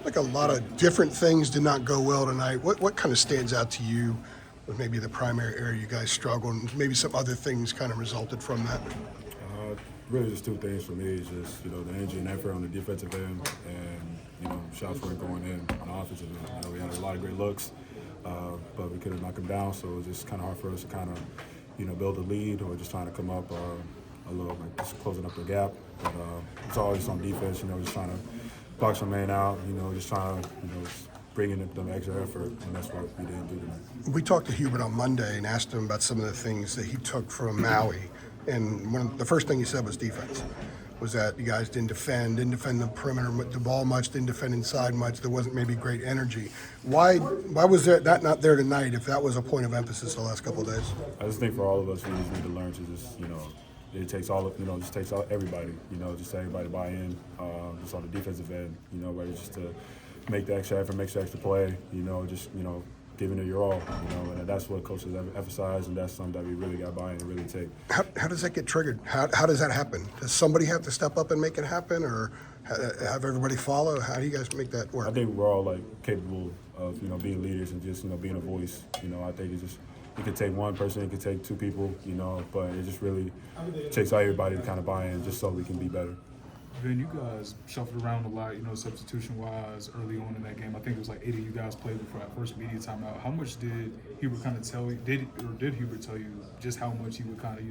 Like a lot of different things did not go well tonight. What kind of stands out to you with maybe the primary area you guys struggled and maybe some other things kind of resulted from that? Really, just two things for me is just the energy and effort on the defensive end, and shots weren't going in on the offensive end. We had a lot of great looks, but we couldn't knock them down. So it was just kind of hard for us to kind of build a lead or just trying to come up a little, like just closing up the gap. But it's always on defense. Just trying to box your man out. Just trying to just bring in the extra effort, and that's what we didn't do tonight. We talked to Hubert on Monday and asked him about some of the things that he took from Maui. And the first thing he said was defense. Was that you guys didn't defend the perimeter, the ball much, didn't defend inside much. There wasn't maybe great energy. Why was that not there tonight? If that was a point of emphasis the last couple of days. I just think for all of us, we just need to learn to just it takes all of just takes everybody just everybody buy in just on the defensive end where it's just to make the extra effort, make the extra play, just giving it your all, and that's what coaches emphasize, and that's something that we really got to buy in and really take. How does that get triggered? How does that happen? Does somebody have to step up and make it happen, or have everybody follow? How do you guys make that work? I think we're all capable of being leaders and just being a voice. I think it could take one person, it could take two people, but it just really takes everybody to kind of buy in just so we can be better. Then you guys shuffled around a lot, substitution-wise early on in that game. I think it was like 8 of you guys played before that first media timeout. How much did Hubert kind of tell you, did Hubert tell you just how much he would kind of,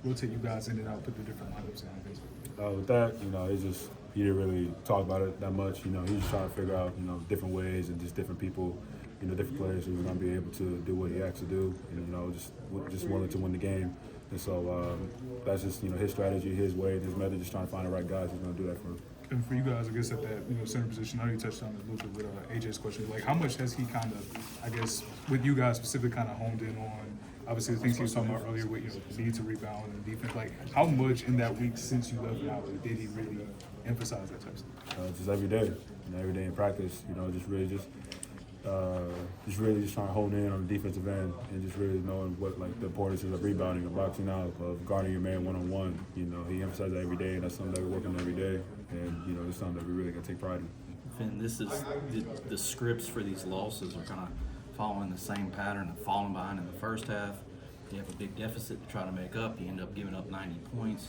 rotate you guys in and out, put the different lineups in and things like that? With that, it's just, he didn't really talk about it that much. He was just trying to figure out, different ways and just different people, different players who were going to be able to do what he had to do, and, just wanted to win the game. And so that's just, his strategy, his way, his method, just trying to find the right guys who's going to do that for him. And for you guys, I guess at that center position, I know you touched on it a little bit with AJ's question. Like, how much has he kind of, I guess, with you guys specifically, kind of honed in on, obviously, the things he was talking about earlier with the need to rebound and defense. Like, how much in that week since you left Maui did he really emphasize that type of stuff? Just every day, every day in practice. Just really trying to hold in on the defensive end and just really knowing what the importance is of rebounding, of boxing out, of guarding your man one-on-one. He emphasizes that every day, and that's something that we're working on every day, and it's something that we really got to take pride in. Finn, this is the scripts for these losses are kind of following the same pattern of falling behind in the first half. You have a big deficit to try to make up. You end up giving up 90 points.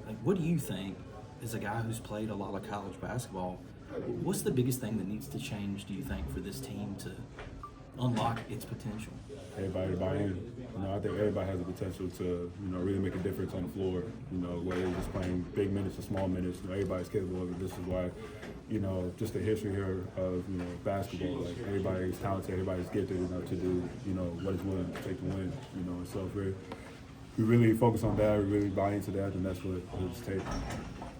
Like, what do you think, as a guy who's played a lot of college basketball, what's the biggest thing that needs to change, do you think, for this team to unlock its potential? Everybody to buy in. I think everybody has the potential to, really make a difference on the floor. Whether they're just playing big minutes or small minutes, everybody's capable of it. This is why, just the history here of, basketball, like everybody's talented, everybody's gifted enough to do, what it's willing to take to win. And so if we really focus on that, we really buy into that, and that's what it's taking.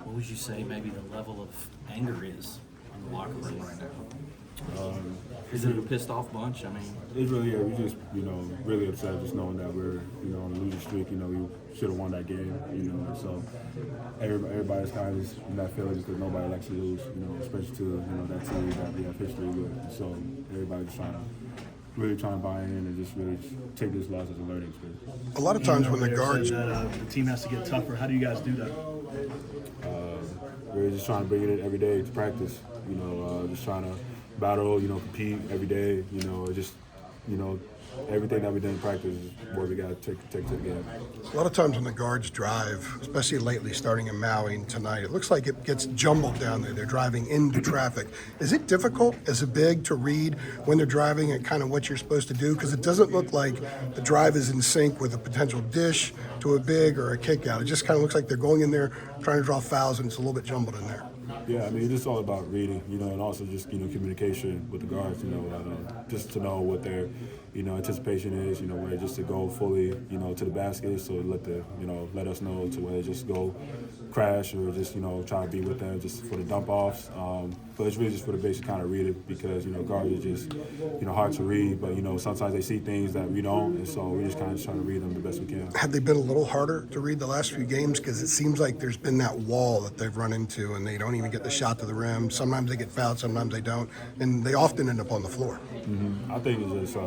What would you say maybe the level of anger is in the locker room right now? Is it a pissed off bunch? I mean, it's really, we just, really upset just knowing that we're, on a losing streak. We should have won that game, and so everybody's kind of just in that feeling because nobody likes to lose, especially to, that team that we have history with. And so everybody's really trying to buy in and just really take this loss as a learning experience. A lot of times when the guards, the team has to get tougher. How do you guys do that? We're just trying to bring it in every day to practice. Just trying to battle, compete every day. Just everything that we did in practice is what we got to take to the game. a lot of times when the guards drive, especially lately, starting in Maui and tonight, it looks like it gets jumbled down there. They're driving into traffic. Is it difficult as a big to read when they're driving and kind of what you're supposed to do? Because it doesn't look like the drive is in sync with a potential dish to a big or a kick out. It just kind of looks like they're going in there trying to draw fouls, and it's a little bit jumbled in there. Yeah, I mean, it's all about reading, and also just, communication with the guards, just to know what their, anticipation is, where just to go fully, to the basket, so let us know to where just go crash or just, try to be with them just for the dump offs. But it's really just for the basic kind of read it because, guards are just, hard to read, but, sometimes they see things that we don't, and so we just kind of try to read them the best we can. Have they been a little harder to read the last few games? Because it seems like there's been that wall that they've run into, and they don't even get the shot to the rim. Sometimes they get fouled, sometimes they don't, and they often end up on the floor. Mm-hmm. I think it's just,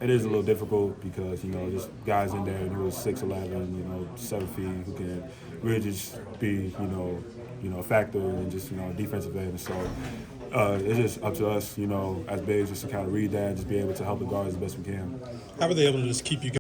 it is a little difficult because, just guys in there who are 6'11", 7 feet, who can really just be, a factor in just, defensive end. So, It's just up to us, you know, as bigs, just to kind of read that, just be able to help the guards as best we can. How were they able to just keep you